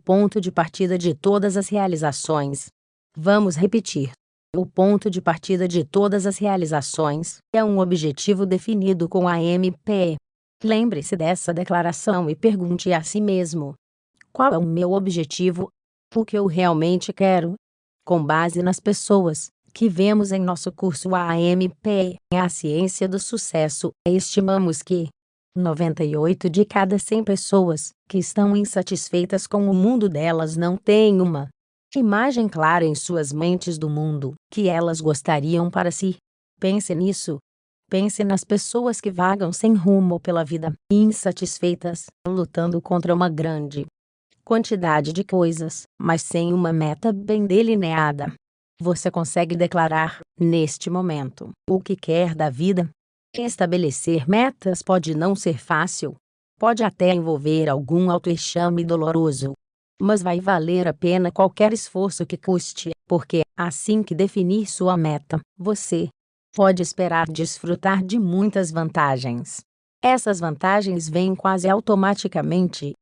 ponto de partida de todas as realizações. Vamos repetir. O ponto de partida de todas as realizações é um objetivo definido com a MP. Lembre-se dessa declaração e pergunte a si mesmo: qual é o meu objetivo? O que eu realmente quero? Com base nas pessoas que vemos em nosso curso AMP, a ciência do sucesso, estimamos que 98 de cada 100 pessoas que estão insatisfeitas com o mundo delas não têm uma imagem clara em suas mentes do mundo que elas gostariam para si. Pense nisso. Pense nas pessoas que vagam sem rumo pela vida, insatisfeitas, lutando contra uma grande quantidade de coisas, mas sem uma meta bem delineada. Você consegue declarar, neste momento, o que quer da vida? Estabelecer metas pode não ser fácil. Pode até envolver algum autoexame doloroso. Mas vai valer a pena qualquer esforço que custe, porque, assim que definir sua meta, você pode esperar desfrutar de muitas vantagens. Essas vantagens vêm quase automaticamente.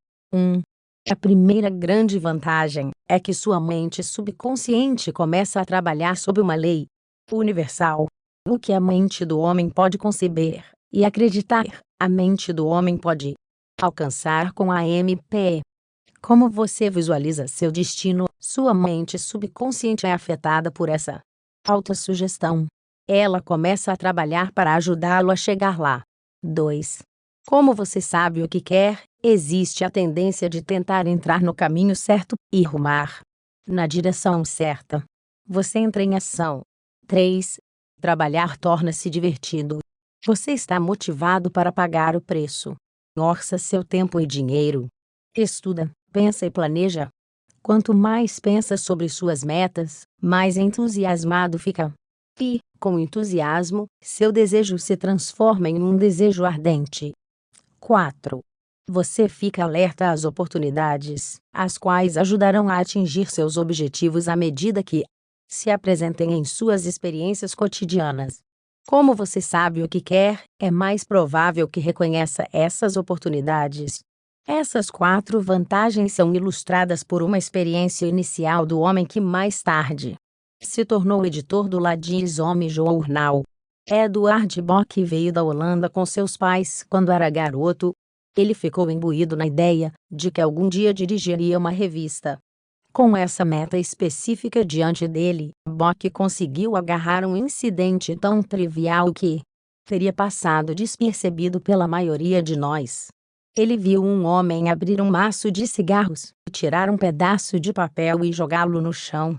A primeira grande vantagem é que sua mente subconsciente começa a trabalhar sob uma lei universal. O que a mente do homem pode conceber e acreditar, a mente do homem pode alcançar com a MP. Como você visualiza seu destino, sua mente subconsciente é afetada por essa autossugestão. Ela começa a trabalhar para ajudá-lo a chegar lá. 2. Como você sabe o que quer, existe a tendência de tentar entrar no caminho certo e rumar na direção certa. Você entra em ação. 3. Trabalhar torna-se divertido. Você está motivado para pagar o preço. Orça seu tempo e dinheiro. Estuda, pensa e planeja. Quanto mais pensa sobre suas metas, mais entusiasmado fica. E, com entusiasmo, seu desejo se transforma em um desejo ardente. 4. Você fica alerta às oportunidades, as quais ajudarão a atingir seus objetivos à medida que se apresentem em suas experiências cotidianas. Como você sabe o que quer, é mais provável que reconheça essas oportunidades. Essas 4 vantagens são ilustradas por uma experiência inicial do homem que mais tarde se tornou editor do Ladisome Journal. Edward Bock veio da Holanda com seus pais quando era garoto. Ele ficou imbuído na ideia de que algum dia dirigiria uma revista. Com essa meta específica diante dele, Bock conseguiu agarrar um incidente tão trivial que teria passado despercebido pela maioria de nós. Ele viu um homem abrir um maço de cigarros, tirar um pedaço de papel e jogá-lo no chão.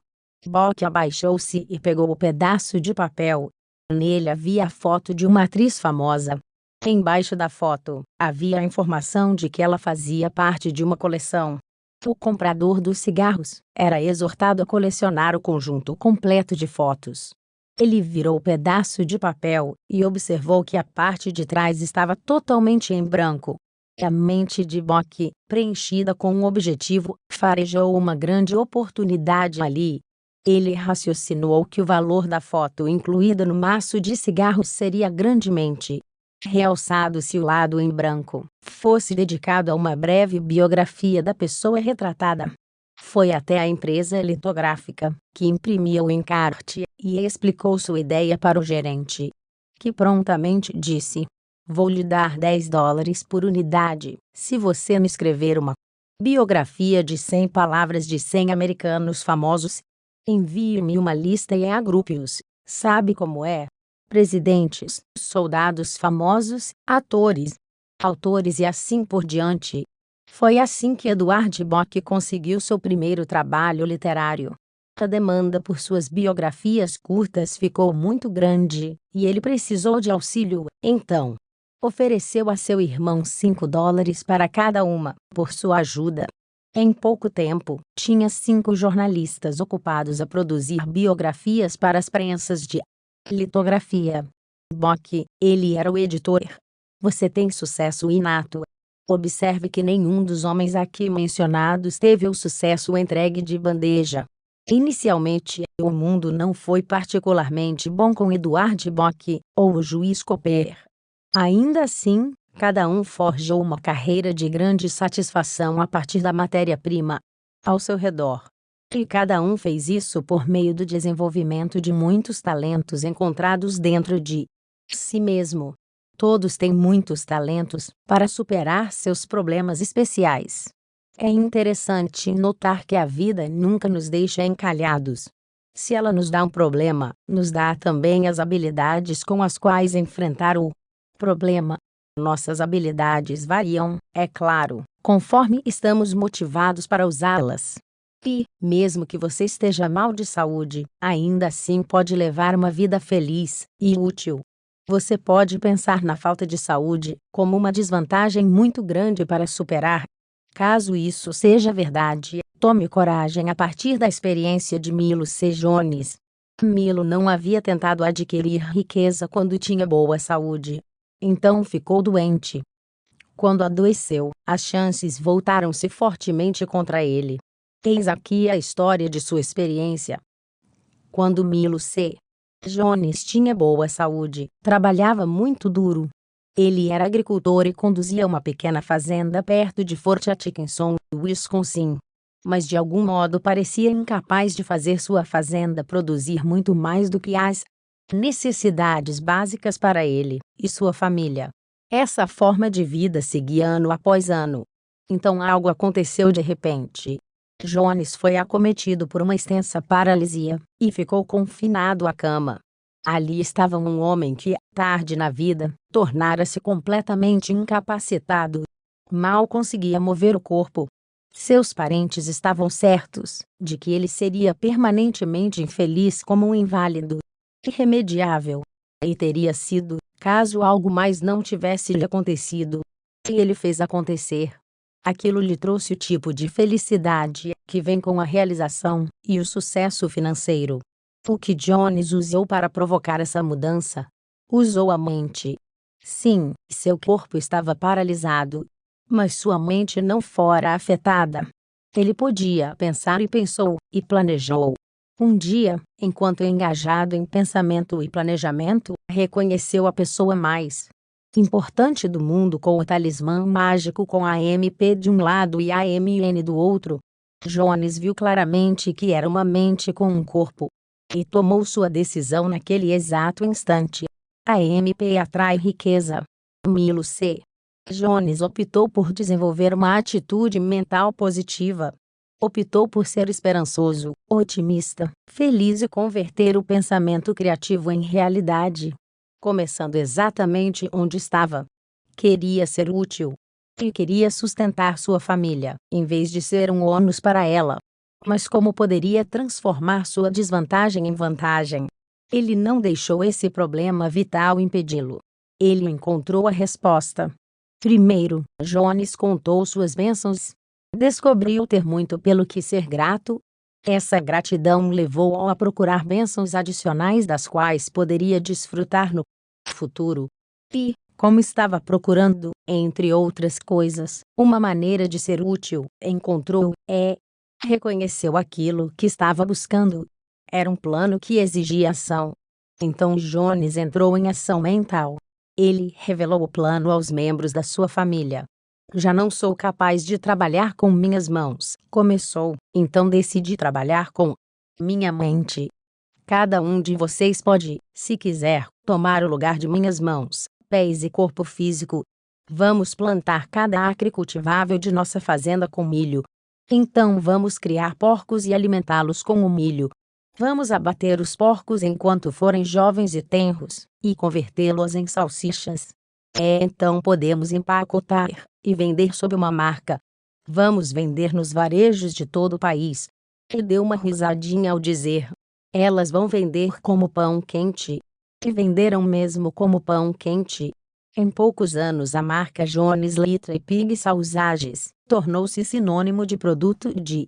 Bock abaixou-se e pegou o pedaço de papel. Nele havia a foto de uma atriz famosa. Embaixo da foto, havia a informação de que ela fazia parte de uma coleção. O comprador dos cigarros era exortado a colecionar o conjunto completo de fotos. Ele virou o pedaço de papel e observou que a parte de trás estava totalmente em branco. A mente de Bock, preenchida com um objetivo, farejou uma grande oportunidade ali. Ele raciocinou que o valor da foto incluída no maço de cigarros seria grandemente realçado se o lado em branco fosse dedicado a uma breve biografia da pessoa retratada. Foi até a empresa litográfica, que imprimia o encarte, e explicou sua ideia para o gerente, que prontamente disse: "Vou lhe dar $10 por unidade, se você me escrever uma biografia de 100 palavras de 100 americanos famosos. Envie-me uma lista e agrupe-os. Sabe como é? Presidentes, soldados famosos, atores, autores e assim por diante." Foi assim que Edward Bock conseguiu seu primeiro trabalho literário. A demanda por suas biografias curtas ficou muito grande, e ele precisou de auxílio. Então, ofereceu a seu irmão $5 para cada uma, por sua ajuda. Em pouco tempo, tinha 5 jornalistas ocupados a produzir biografias para as prensas de litografia. Bock, ele era o editor. Você tem sucesso inato. Observe que nenhum dos homens aqui mencionados teve o sucesso entregue de bandeja. Inicialmente, o mundo não foi particularmente bom com Edward Bock, ou o juiz Cooper. Ainda assim, cada um forjou uma carreira de grande satisfação a partir da matéria-prima. ao seu redor. E cada um fez isso por meio do desenvolvimento de muitos talentos encontrados dentro de si mesmo. Todos têm muitos talentos para superar seus problemas especiais. É interessante notar que a vida nunca nos deixa encalhados. Se ela nos dá um problema, nos dá também as habilidades com as quais enfrentar o problema. Nossas habilidades variam, é claro, conforme estamos motivados para usá-las. E, mesmo que você esteja mal de saúde, ainda assim pode levar uma vida feliz e útil. Você pode pensar na falta de saúde como uma desvantagem muito grande para superar. Caso isso seja verdade, tome coragem a partir da experiência de Milo C. Jones. Milo não havia tentado adquirir riqueza quando tinha boa saúde. Então ficou doente. Quando adoeceu, as chances voltaram-se fortemente contra ele. Eis aqui a história de sua experiência. Quando Milo C. Jones tinha boa saúde, trabalhava muito duro. Ele era agricultor e conduzia uma pequena fazenda perto de Fort Atkinson, Wisconsin. Mas de algum modo parecia incapaz de fazer sua fazenda produzir muito mais do que as necessidades básicas para ele e sua família. Essa forma de vida seguia ano após ano. Então algo aconteceu de repente. Jones foi acometido por uma extensa paralisia e ficou confinado à cama. Ali estava um homem que, tarde na vida, tornara-se completamente incapacitado. Mal conseguia mover o corpo. Seus parentes estavam certos de que ele seria permanentemente infeliz como um inválido. Irremediável. E teria sido, caso algo mais não tivesse lhe acontecido. E ele fez acontecer. Aquilo lhe trouxe o tipo de felicidade que vem com a realização e o sucesso financeiro. O que Jones usou para provocar essa mudança? Usou a mente. Sim, seu corpo estava paralisado, mas sua mente não fora afetada. Ele podia pensar e pensou, e planejou. Um dia, enquanto engajado em pensamento e planejamento, reconheceu a pessoa mais importante do mundo com o talismã mágico com a MP de um lado e a MN do outro. Jones viu claramente que era uma mente com um corpo. E tomou sua decisão naquele exato instante. A MP atrai riqueza. Milo C. Jones optou por desenvolver uma atitude mental positiva. Optou por ser esperançoso, otimista, feliz e converter o pensamento criativo em realidade. Começando exatamente onde estava. Queria ser útil. E queria sustentar sua família, em vez de ser um ônus para ela. Mas como poderia transformar sua desvantagem em vantagem? Ele não deixou esse problema vital impedi-lo. Ele encontrou a resposta. Primeiro, Jones contou suas bênçãos. Descobriu ter muito pelo que ser grato. Essa gratidão levou-o a procurar bênçãos adicionais das quais poderia desfrutar no futuro. E, como estava procurando, entre outras coisas, uma maneira de ser útil, encontrou, reconheceu aquilo que estava buscando. Era um plano que exigia ação. Então Jones entrou em ação mental. Ele revelou o plano aos membros da sua família. Já não sou capaz de trabalhar com minhas mãos, começou, então decidi trabalhar com minha mente. Cada um de vocês pode, se quiser, tomar o lugar de minhas mãos, pés e corpo físico. Vamos plantar cada acre cultivável de nossa fazenda com milho. Então vamos criar porcos e alimentá-los com o milho. Vamos abater os porcos enquanto forem jovens e tenros, e convertê-los em salsichas. Então podemos empacotar e vender sob uma marca. Vamos vender nos varejos de todo o país. E deu uma risadinha ao dizer: elas vão vender como pão quente. E venderam mesmo como pão quente. Em poucos anos a marca Jones Little Pig Sausages tornou-se sinônimo de produto de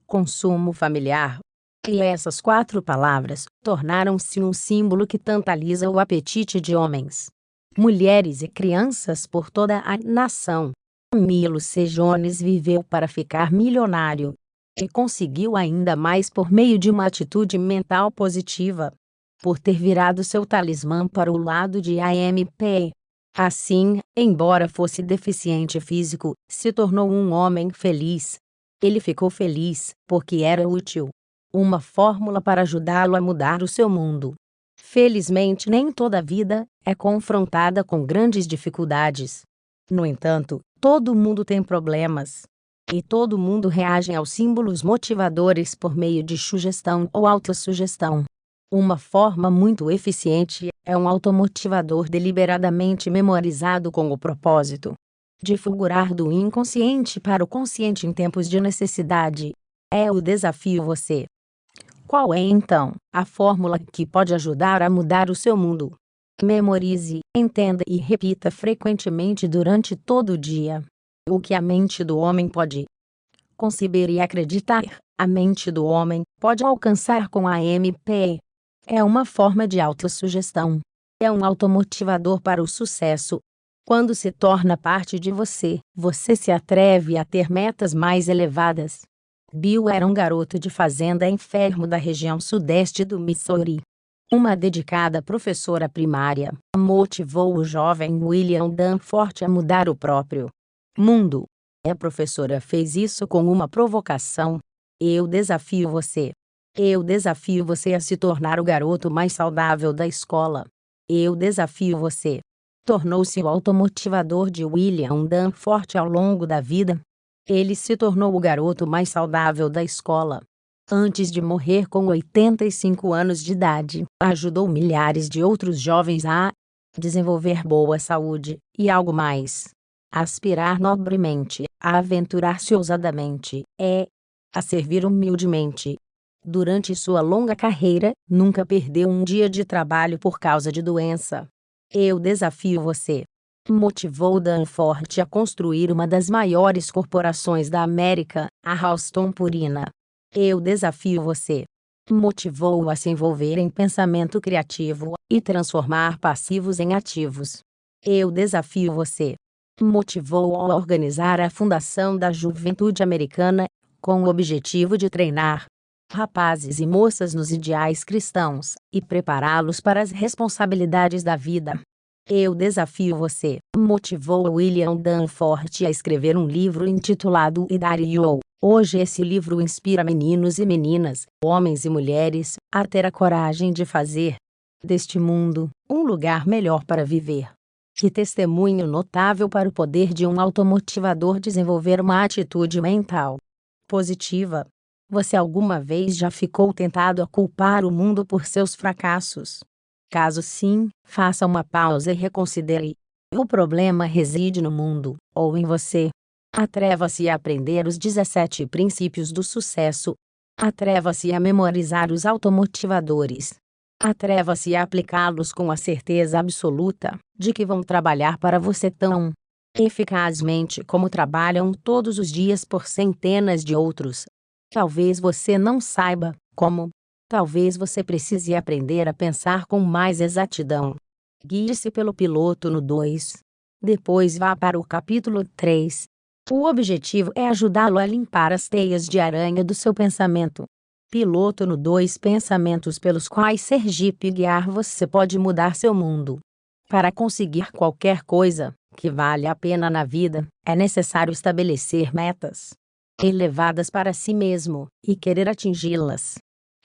consumo familiar. E essas 4 palavras tornaram-se um símbolo que tantaliza o apetite de homens, mulheres e crianças por toda a nação. Milo C. Jones viveu para ficar milionário. E conseguiu ainda mais por meio de uma atitude mental positiva. Por ter virado seu talismã para o lado de AMP. Assim, embora fosse deficiente físico, se tornou um homem feliz. Ele ficou feliz, porque era útil. Uma fórmula para ajudá-lo a mudar o seu mundo. Felizmente, nem toda a vida é confrontada com grandes dificuldades. No entanto, todo mundo tem problemas. E todo mundo reage aos símbolos motivadores por meio de sugestão ou autossugestão. Uma forma muito eficiente é um automotivador deliberadamente memorizado com o propósito de fulgurar do inconsciente para o consciente em tempos de necessidade. É o desafio você. Qual é então a fórmula que pode ajudar a mudar o seu mundo? Memorize, entenda e repita frequentemente durante todo o dia. O que a mente do homem pode conceber e acreditar, a mente do homem pode alcançar com a MP. É uma forma de autossugestão. É um automotivador para o sucesso. Quando se torna parte de você, você se atreve a ter metas mais elevadas. Bill era um garoto de fazenda enfermo da região sudeste do Missouri. Uma dedicada professora primária motivou o jovem William Danforth a mudar o próprio mundo. A professora fez isso com uma provocação. Eu desafio você. Eu desafio você a se tornar o garoto mais saudável da escola. Eu desafio você. Tornou-se o automotivador de William Danforth ao longo da vida. Ele se tornou o garoto mais saudável da escola. Antes de morrer com 85 anos de idade, ajudou milhares de outros jovens a desenvolver boa saúde e algo mais. Aspirar nobremente, a aventurar-se ousadamente, a servir humildemente. Durante sua longa carreira, nunca perdeu um dia de trabalho por causa de doença. Eu desafio você. Motivou Danforth a construir uma das maiores corporações da América, a Ralston Purina. Eu desafio você. Motivou-o a se envolver em pensamento criativo e transformar passivos em ativos. Eu desafio você. Motivou-o a organizar a Fundação da Juventude Americana, com o objetivo de treinar rapazes e moças nos ideais cristãos e prepará-los para as responsabilidades da vida. Eu desafio você. Motivou William Danforth a escrever um livro intitulado Idario. Hoje esse livro inspira meninos e meninas, homens e mulheres, a ter a coragem de fazer deste mundo um lugar melhor para viver. Que testemunho notável para o poder de um automotivador desenvolver uma atitude mental positiva. Você alguma vez já ficou tentado a culpar o mundo por seus fracassos? Caso sim, faça uma pausa e reconsidere. O problema reside no mundo, ou em você. Atreva-se a aprender os 17 princípios do sucesso. Atreva-se a memorizar os automotivadores. Atreva-se a aplicá-los com a certeza absoluta de que vão trabalhar para você tão eficazmente como trabalham todos os dias por centenas de outros. Talvez você não saiba como. Talvez você precise aprender a pensar com mais exatidão. Guie-se pelo piloto no 2. Depois vá para o capítulo 3. O objetivo é ajudá-lo a limpar as teias de aranha do seu pensamento. Piloto no 2. Pensamentos pelos quais Sergipe guiar você pode mudar seu mundo. Para conseguir qualquer coisa que vale a pena na vida, é necessário estabelecer metas elevadas para si mesmo e querer atingi-las.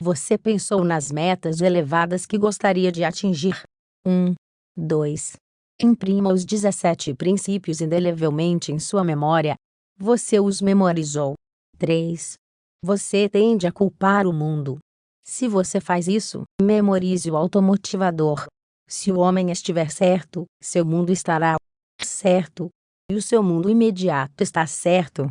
Você pensou nas metas elevadas que gostaria de atingir? 1. 2. Imprima os 17 princípios indelevelmente em sua memória. Você os memorizou. 3. Você tende a culpar o mundo. Se você faz isso, memorize o automotivador. Se o homem estiver certo, seu mundo estará certo. E o seu mundo imediato está certo.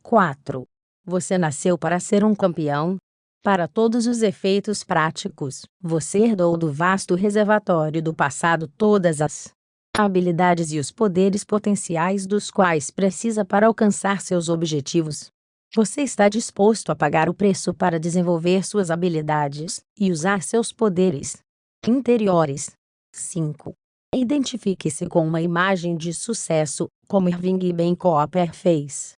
4. Você nasceu para ser um campeão. Para todos os efeitos práticos, você herdou do vasto reservatório do passado todas as habilidades e os poderes potenciais dos quais precisa para alcançar seus objetivos. Você está disposto a pagar o preço para desenvolver suas habilidades e usar seus poderes interiores. 5. Identifique-se com uma imagem de sucesso, como Irving Ben Cooper fez.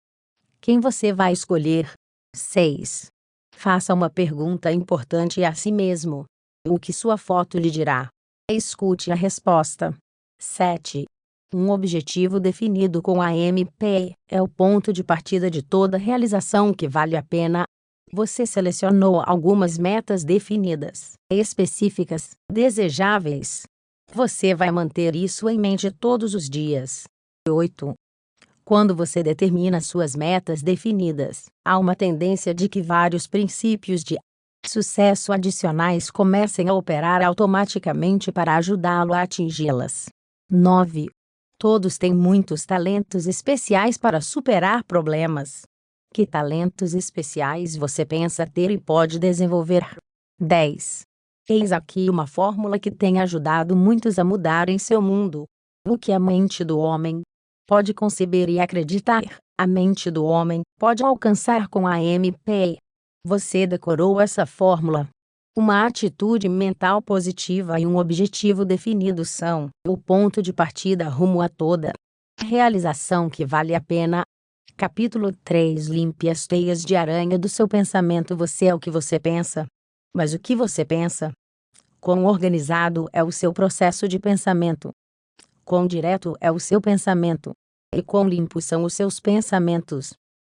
Quem você vai escolher? 6. Faça uma pergunta importante a si mesmo. O que sua foto lhe dirá? Escute a resposta. 7. Um objetivo definido com a MP é o ponto de partida de toda realização que vale a pena. Você selecionou algumas metas definidas, específicas, desejáveis. Você vai manter isso em mente todos os dias. 8. Quando você determina suas metas definidas, há uma tendência de que vários princípios de sucesso adicionais comecem a operar automaticamente para ajudá-lo a atingi-las. 9. Todos têm muitos talentos especiais para superar problemas. Que talentos especiais você pensa ter e pode desenvolver? 10. Eis aqui uma fórmula que tem ajudado muitos a mudar em seu mundo. O que a mente do homem pode conceber e acreditar, a mente do homem pode alcançar com a MP. Você decorou essa fórmula? Uma atitude mental positiva e um objetivo definido são o ponto de partida rumo a toda realização que vale a pena. Capítulo 3. Limpe as teias de aranha do seu pensamento. Você é o que você pensa. Mas o que você pensa? Quão organizado é o seu processo de pensamento? Quão direto é o seu pensamento? E quão limpos são os seus pensamentos?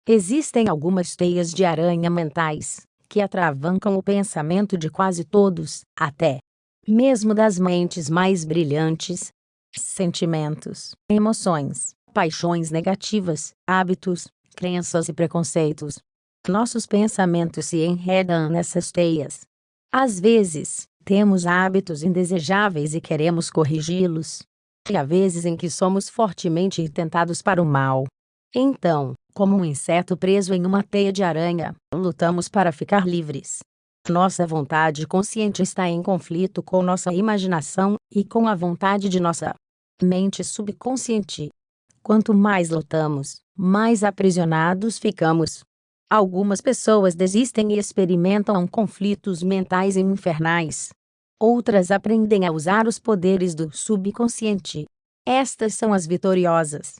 Existem algumas teias de aranha mentais que atravancam o pensamento de quase todos, até mesmo das mentes mais brilhantes. Sentimentos, emoções, paixões negativas, hábitos, crenças e preconceitos. Nossos pensamentos se enredam nessas teias. Às vezes, temos hábitos indesejáveis e queremos corrigi-los. E há vezes em que somos fortemente tentados para o mal. Então, como um inseto preso em uma teia de aranha, lutamos para ficar livres. Nossa vontade consciente está em conflito com nossa imaginação e com a vontade de nossa mente subconsciente. Quanto mais lutamos, mais aprisionados ficamos. Algumas pessoas desistem e experimentam conflitos mentais infernais. Outras aprendem a usar os poderes do subconsciente. Estas são as vitoriosas.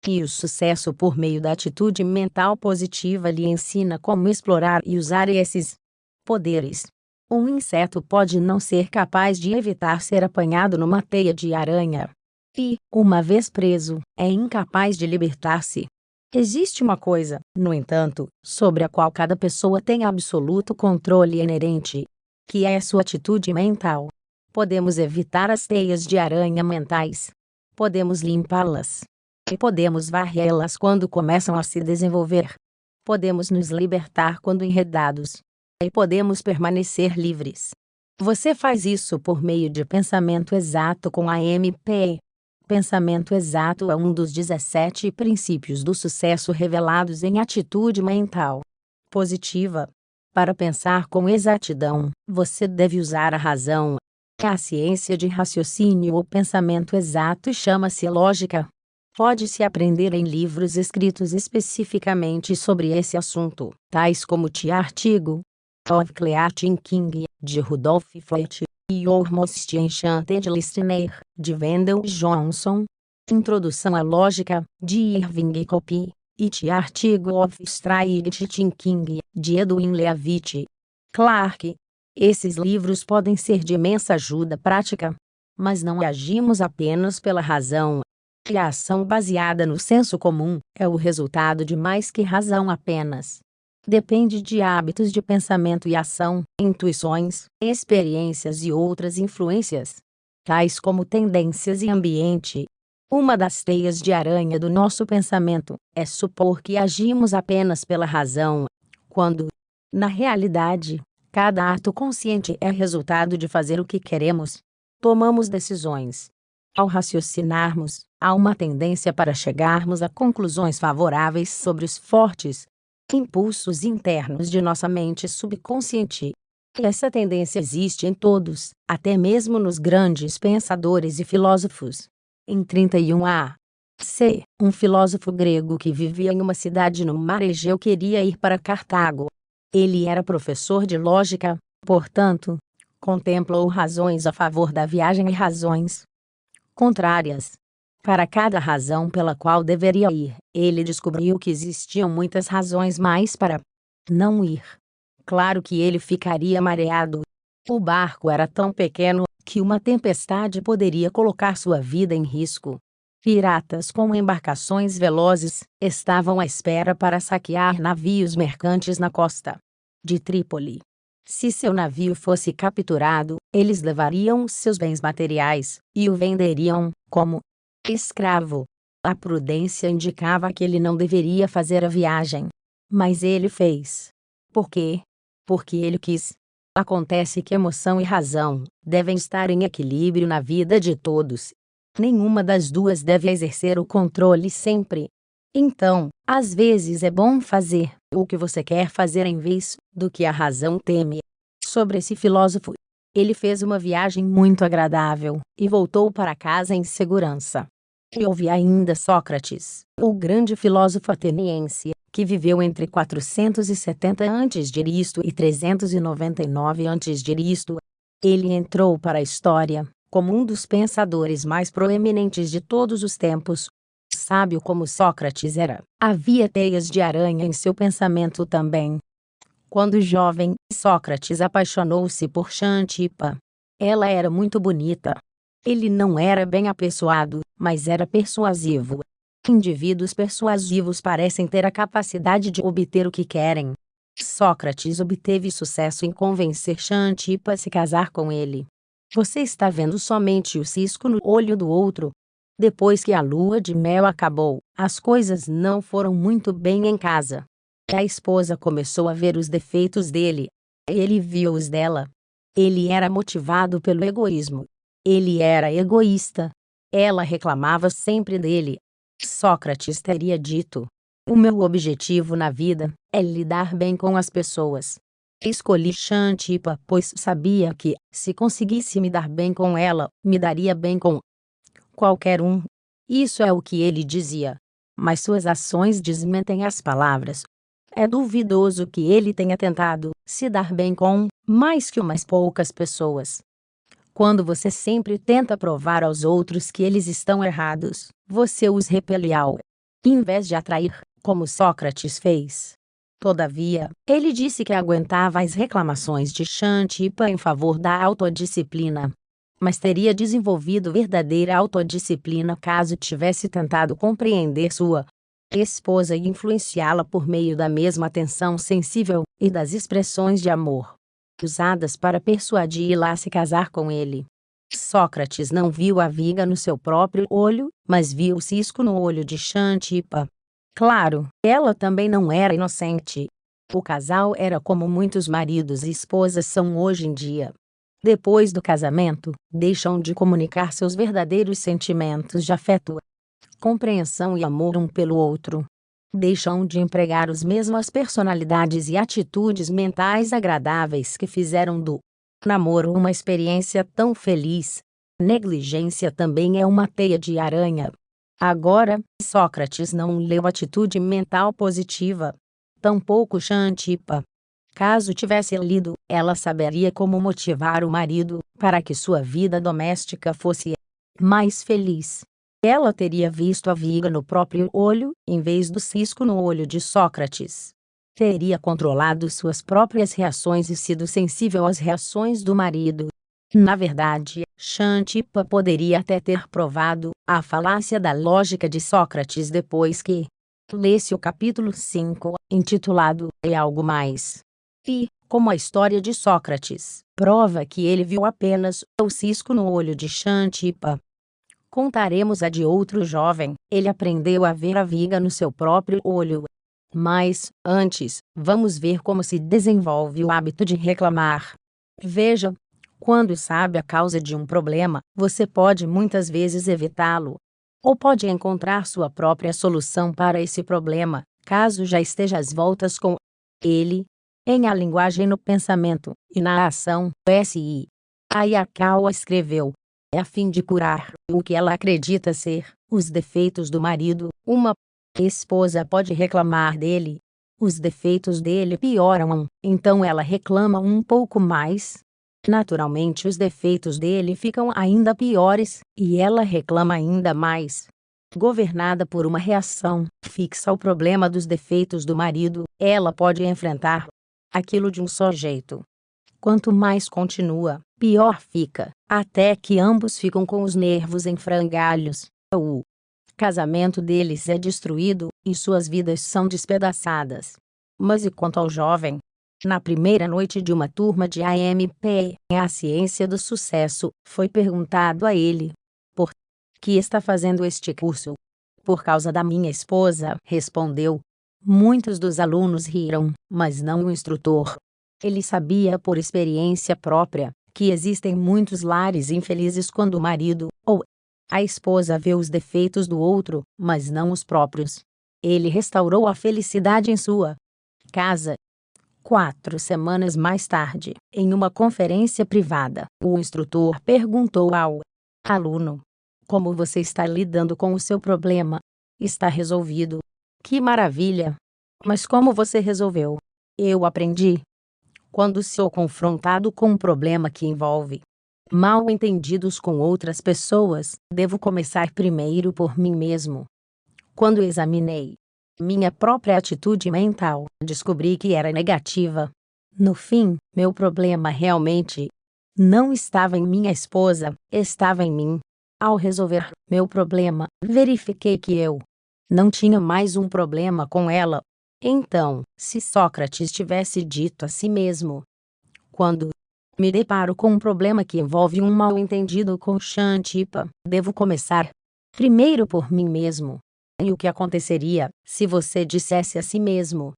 E o sucesso por meio da atitude mental positiva lhe ensina como explorar e usar esses poderes. Um inseto pode não ser capaz de evitar ser apanhado numa teia de aranha. E, uma vez preso, é incapaz de libertar-se. Existe uma coisa, no entanto, sobre a qual cada pessoa tem absoluto controle inerente, que é a sua atitude mental. Podemos evitar as teias de aranha mentais. Podemos limpá-las. E podemos varrê-las quando começam a se desenvolver. Podemos nos libertar quando enredados. E podemos permanecer livres. Você faz isso por meio de pensamento exato com a MP. Pensamento exato é um dos 17 princípios do sucesso revelados em atitude mental positiva. Para pensar com exatidão, você deve usar a razão. A ciência de raciocínio ou pensamento exato chama-se lógica. Pode-se aprender em livros escritos especificamente sobre esse assunto, tais como The Artigo of Clear Thinking, de Rudolf Flecht, e Your Most Enchanted Listener, de Wendell Johnson. Introdução à Lógica, de Irving Copy, e The Artigo of Strategic Thinking, de Edwin Leavitt. Clark. Esses livros podem ser de imensa ajuda prática. Mas não agimos apenas pela razão. E a ação baseada no senso comum é o resultado de mais que razão apenas. Depende de hábitos de pensamento e ação, intuições, experiências e outras influências, tais como tendências e ambiente. Uma das teias de aranha do nosso pensamento é supor que agimos apenas pela razão, quando, na realidade, cada ato consciente é resultado de fazer o que queremos. Tomamos decisões. Ao raciocinarmos, há uma tendência para chegarmos a conclusões favoráveis sobre os fortes impulsos internos de nossa mente subconsciente. Essa tendência existe em todos, até mesmo nos grandes pensadores e filósofos. Em 31 a.C., um filósofo grego que vivia em uma cidade no mar Egeu queria ir para Cartago. Ele era professor de lógica, portanto, contemplou razões a favor da viagem e razões contrárias. Para cada razão pela qual deveria ir, ele descobriu que existiam muitas razões mais para não ir. Claro que ele ficaria mareado. O barco era tão pequeno que uma tempestade poderia colocar sua vida em risco. Piratas com embarcações velozes estavam à espera para saquear navios mercantes na costa de Trípoli. Se seu navio fosse capturado, eles levariam seus bens materiais e o venderiam como escravo. A prudência indicava que ele não deveria fazer a viagem. Mas ele fez. Por quê? Porque ele quis. Acontece que emoção e razão devem estar em equilíbrio na vida de todos. Nenhuma das duas deve exercer o controle sempre. Então, às vezes é bom fazer o que você quer fazer em vez do que a razão teme. Sobre esse filósofo, ele fez uma viagem muito agradável e voltou para casa em segurança. E houve ainda Sócrates, o grande filósofo ateniense, que viveu entre 470 a.C. e 399 a.C. Ele entrou para a história como um dos pensadores mais proeminentes de todos os tempos. Sábio como Sócrates era, havia teias de aranha em seu pensamento também. Quando jovem, Sócrates apaixonou-se por Xantipa. Ela era muito bonita. Ele não era bem apessoado, mas era persuasivo. Indivíduos persuasivos parecem ter a capacidade de obter o que querem. Sócrates obteve sucesso em convencer Xantipa a se casar com ele. Você está vendo somente o cisco no olho do outro. Depois que a lua de mel acabou, as coisas não foram muito bem em casa. A esposa começou a ver os defeitos dele. Ele viu os dela. Ele era motivado pelo egoísmo. Ele era egoísta. Ela reclamava sempre dele. Sócrates teria dito: o meu objetivo na vida é lidar bem com as pessoas. Escolhi Xantipa pois sabia que, se conseguisse me dar bem com ela, me daria bem com qualquer um. Isso é o que ele dizia. Mas suas ações desmentem as palavras. É duvidoso que ele tenha tentado se dar bem com mais que umas poucas pessoas. Quando você sempre tenta provar aos outros que eles estão errados, você os repele em vez de atrair, como Sócrates fez. Todavia, ele disse que aguentava as reclamações de Xantipa em favor da autodisciplina. Mas teria desenvolvido verdadeira autodisciplina caso tivesse tentado compreender sua esposa e influenciá-la por meio da mesma atenção sensível e das expressões de amor usadas para persuadi-la a se casar com ele. Sócrates não viu a viga no seu próprio olho, mas viu o cisco no olho de Xantipa. Claro, ela também não era inocente. O casal era como muitos maridos e esposas são hoje em dia. Depois do casamento, deixam de comunicar seus verdadeiros sentimentos de afeto, compreensão e amor um pelo outro. Deixam de empregar as mesmas personalidades e atitudes mentais agradáveis que fizeram do namoro uma experiência tão feliz. Negligência também é uma teia de aranha. Agora, Sócrates não leu atitude mental positiva. Tampouco Xantipa. Caso tivesse lido, ela saberia como motivar o marido para que sua vida doméstica fosse mais feliz. Ela teria visto a viga no próprio olho, em vez do cisco no olho de Sócrates. Teria controlado suas próprias reações e sido sensível às reações do marido. Na verdade, Xantipa poderia até ter provado a falácia da lógica de Sócrates depois que lesse o capítulo 5, intitulado "E algo mais". E, como a história de Sócrates prova que ele viu apenas o cisco no olho de Xantipa, contaremos a de outro jovem. Ele aprendeu a ver a viga no seu próprio olho. Mas, antes, vamos ver como se desenvolve o hábito de reclamar. Veja, quando sabe a causa de um problema, você pode muitas vezes evitá-lo. Ou pode encontrar sua própria solução para esse problema, caso já esteja às voltas com ele. Em A Linguagem no Pensamento e na Ação, S.I. Hayakawa escreveu: a fim de curar o que ela acredita ser os defeitos do marido, uma esposa pode reclamar dele. Os defeitos dele pioram, então ela reclama um pouco mais. Naturalmente, os defeitos dele ficam ainda piores, e ela reclama ainda mais. Governada por uma reação fixa ao problema dos defeitos do marido, ela pode enfrentar aquilo de um só jeito. Quanto mais continua, pior fica, até que ambos ficam com os nervos em frangalhos. O casamento deles é destruído, e suas vidas são despedaçadas. Mas e quanto ao jovem? Na primeira noite de uma turma de AMP, a ciência do sucesso, foi perguntado a ele: por que está fazendo este curso? Por causa da minha esposa, respondeu. Muitos dos alunos riram, mas não o instrutor. Ele sabia por experiência própria que existem muitos lares infelizes quando o marido ou a esposa vê os defeitos do outro, mas não os próprios. Ele restaurou a felicidade em sua casa. 4 semanas mais tarde, em uma conferência privada, o instrutor perguntou ao aluno: como você está lidando com o seu problema? Está resolvido. Que maravilha! Mas como você resolveu? Eu aprendi. Quando sou confrontado com um problema que envolve mal-entendidos com outras pessoas, devo começar primeiro por mim mesmo. Quando examinei minha própria atitude mental, descobri que era negativa. No fim, meu problema realmente não estava em minha esposa, estava em mim. Ao resolver meu problema, verifiquei que eu não tinha mais um problema com ela. Então, se Sócrates tivesse dito a si mesmo: quando me deparo com um problema que envolve um mal-entendido com Xantipa, devo começar primeiro por mim mesmo. E o que aconteceria se você dissesse a si mesmo: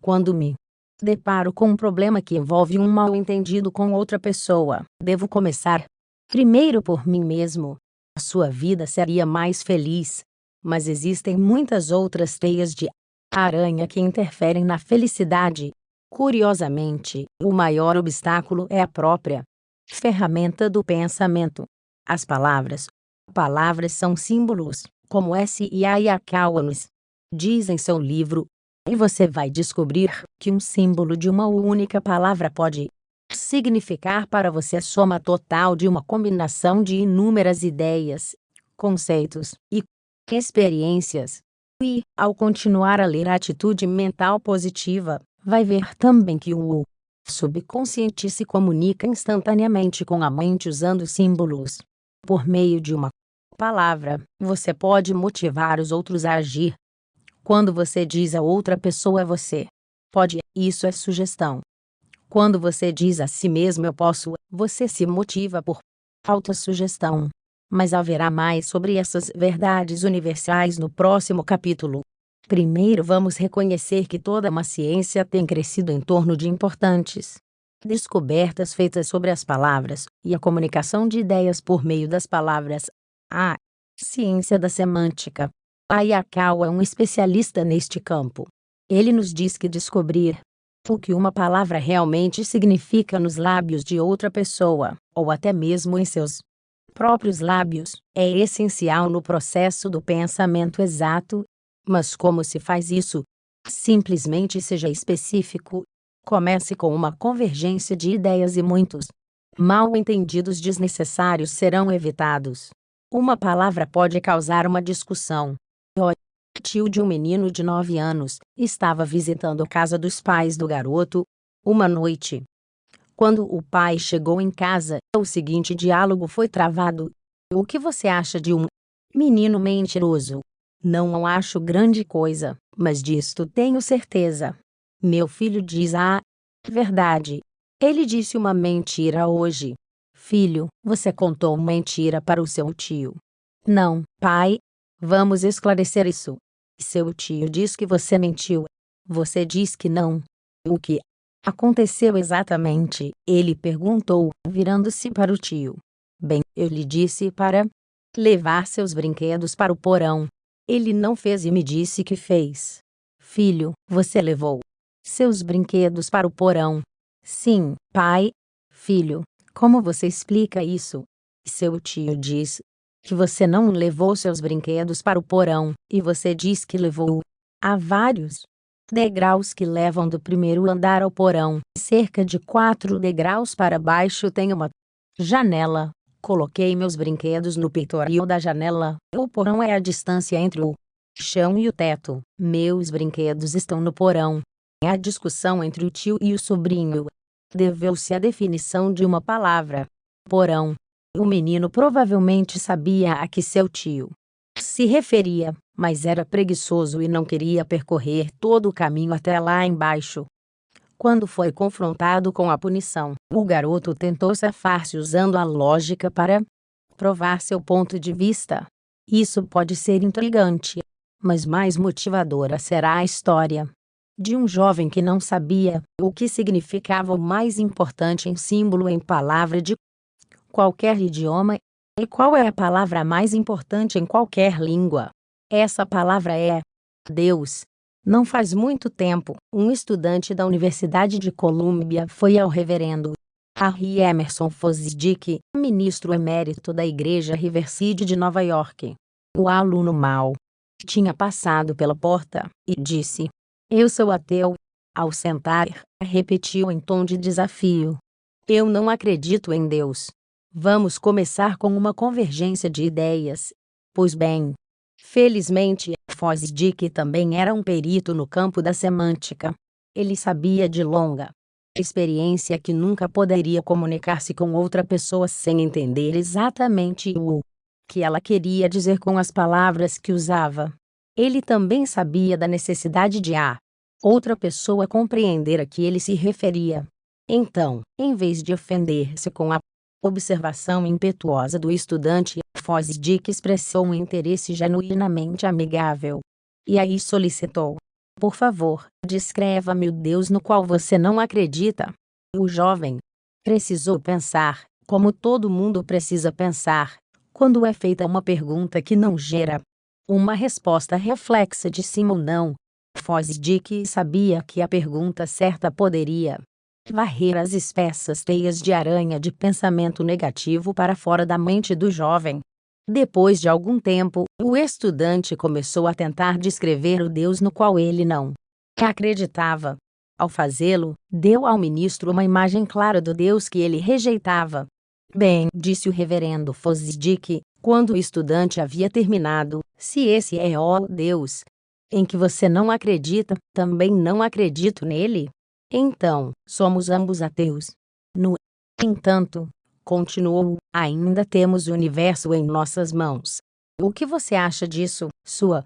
quando me deparo com um problema que envolve um mal-entendido com outra pessoa, devo começar primeiro por mim mesmo? A sua vida seria mais feliz. Mas existem muitas outras teias de aranha que interferem na felicidade. Curiosamente, o maior obstáculo é a própria ferramenta do pensamento. As palavras. Palavras são símbolos, como S. e Ayakawanis diz em seu livro. E você vai descobrir que um símbolo de uma única palavra pode significar para você a soma total de uma combinação de inúmeras ideias, conceitos e experiências. E, ao continuar a ler a atitude mental positiva, vai ver também que o subconsciente se comunica instantaneamente com a mente usando símbolos. Por meio de uma palavra, você pode motivar os outros a agir. Quando você diz a outra pessoa você pode, isso é sugestão. Quando você diz a si mesmo eu posso, você se motiva por autossugestão. Mas haverá mais sobre essas verdades universais no próximo capítulo. Primeiro vamos reconhecer que toda uma ciência tem crescido em torno de importantes descobertas feitas sobre as palavras e a comunicação de ideias por meio das palavras. A ciência da semântica. Ayakawa é um especialista neste campo. Ele nos diz que descobrir o que uma palavra realmente significa nos lábios de outra pessoa, ou até mesmo em seus próprios lábios, é essencial no processo do pensamento exato. Mas como se faz isso? Simplesmente seja específico. Comece com uma convergência de ideias e muitos mal-entendidos desnecessários serão evitados. Uma palavra pode causar uma discussão. O tio de um menino de 9 anos estava visitando a casa dos pais do garoto uma noite. Quando o pai chegou em casa, o seguinte diálogo foi travado: o que você acha de um menino mentiroso? Não acho grande coisa, mas disto tenho certeza. Meu filho diz a verdade. Ele disse uma mentira hoje. Filho, você contou uma mentira para o seu tio. Não, pai. Vamos esclarecer isso. Seu tio diz que você mentiu. Você diz que não. O que aconteceu exatamente? Ele perguntou, virando-se para o tio. Bem, eu lhe disse para levar seus brinquedos para o porão. Ele não fez e me disse que fez. Filho, você levou seus brinquedos para o porão? Sim, pai. Filho, como você explica isso? Seu tio diz que você não levou seus brinquedos para o porão, e você diz que levou. Há vários degraus que levam do primeiro andar ao porão. Cerca de 4 degraus para baixo tem uma janela. Coloquei meus brinquedos no peitoril da janela. O porão é a distância entre o chão e o teto. Meus brinquedos estão no porão. A discussão entre o tio e o sobrinho deveu-se à definição de uma palavra: porão. O menino provavelmente sabia a que seu tio se referia, mas era preguiçoso e não queria percorrer todo o caminho até lá embaixo. Quando foi confrontado com a punição, o garoto tentou safar-se usando a lógica para provar seu ponto de vista. Isso pode ser intrigante, mas mais motivadora será a história de um jovem que não sabia o que significava o mais importante símbolo em palavra de qualquer idioma. E qual é a palavra mais importante em qualquer língua? Essa palavra é Deus. Não faz muito tempo, um estudante da Universidade de Colômbia foi ao reverendo Harry Emerson Fosdick, ministro emérito da Igreja Riverside de Nova York. O aluno mal tinha passado pela porta e disse: "Eu sou ateu." Ao sentar, repetiu em tom de desafio: "Eu não acredito em Deus." Vamos começar com uma convergência de ideias. Pois bem, felizmente, Fosdick também era um perito no campo da semântica. Ele sabia de longa experiência que nunca poderia comunicar-se com outra pessoa sem entender exatamente o que ela queria dizer com as palavras que usava. Ele também sabia da necessidade de a outra pessoa compreender a que ele se referia. Então, em vez de ofender-se com a observação impetuosa do estudante, Fosdick expressou um interesse genuinamente amigável. E aí solicitou: "Por favor, descreva-me o Deus no qual você não acredita." O jovem precisou pensar, como todo mundo precisa pensar, quando é feita uma pergunta que não gera uma resposta reflexa de sim ou não. Fosdick sabia que a pergunta certa poderia varrer as espessas teias de aranha de pensamento negativo para fora da mente do jovem. Depois de algum tempo, o estudante começou a tentar descrever o Deus no qual ele não acreditava. Ao fazê-lo, deu ao ministro uma imagem clara do Deus que ele rejeitava. "Bem", disse o reverendo Fosdick, quando o estudante havia terminado, "se esse é o Deus em que você não acredita, também não acredito nele. Então, somos ambos ateus. No entanto", continuou, "ainda temos o universo em nossas mãos. O que você acha disso, sua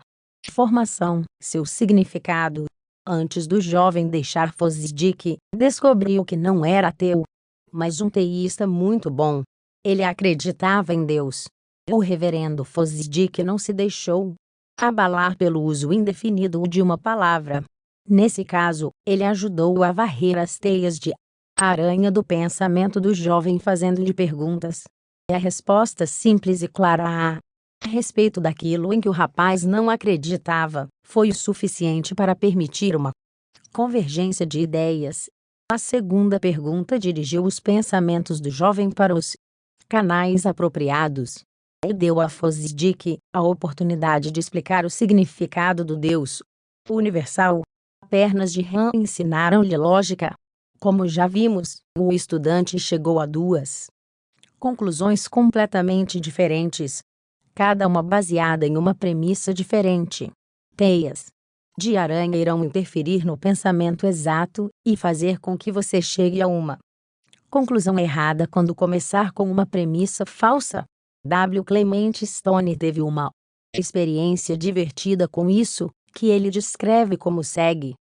formação, seu significado?" Antes do jovem deixar Fosdick, descobriu que não era ateu, mas um teísta muito bom. Ele acreditava em Deus. O reverendo Fosdick não se deixou abalar pelo uso indefinido de uma palavra. Nesse caso, ele ajudou a varrer as teias de aranha do pensamento do jovem fazendo-lhe perguntas. A resposta simples e clara a respeito daquilo em que o rapaz não acreditava foi o suficiente para permitir uma convergência de ideias. A segunda pergunta dirigiu os pensamentos do jovem para os canais apropriados. E deu a Fosdick a oportunidade de explicar o significado do Deus universal. Pernas de rã ensinaram-lhe lógica. Como já vimos, o estudante chegou a duas conclusões completamente diferentes, cada uma baseada em uma premissa diferente. Teias de aranha irão interferir no pensamento exato e fazer com que você chegue a uma conclusão errada quando começar com uma premissa falsa. W. Clement Stone teve uma experiência divertida com isso, que ele descreve como segue: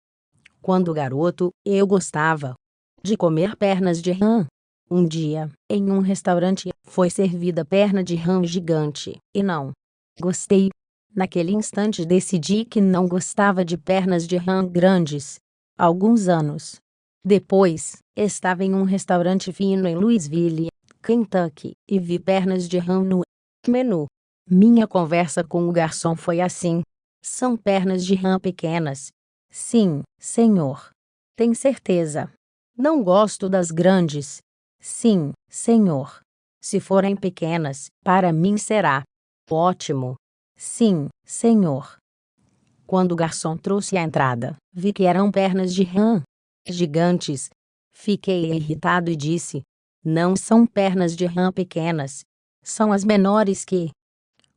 "Quando garoto, eu gostava de comer pernas de rã. Um dia, em um restaurante, foi servida perna de rã gigante, e não gostei. Naquele instante decidi que não gostava de pernas de rã grandes. Alguns anos depois, estava em um restaurante fino em Louisville, Kentucky, e vi pernas de rã no menu. Minha conversa com o garçom foi assim: são pernas de rã pequenas?" "Sim, senhor." "Tem certeza?" "Não gosto das grandes." "Sim, senhor." "Se forem pequenas, para mim será ótimo." "Sim, senhor." Quando o garçom trouxe a entrada, vi que eram pernas de rã gigantes. Fiquei irritado e disse: "Não são pernas de rã pequenas. São as menores que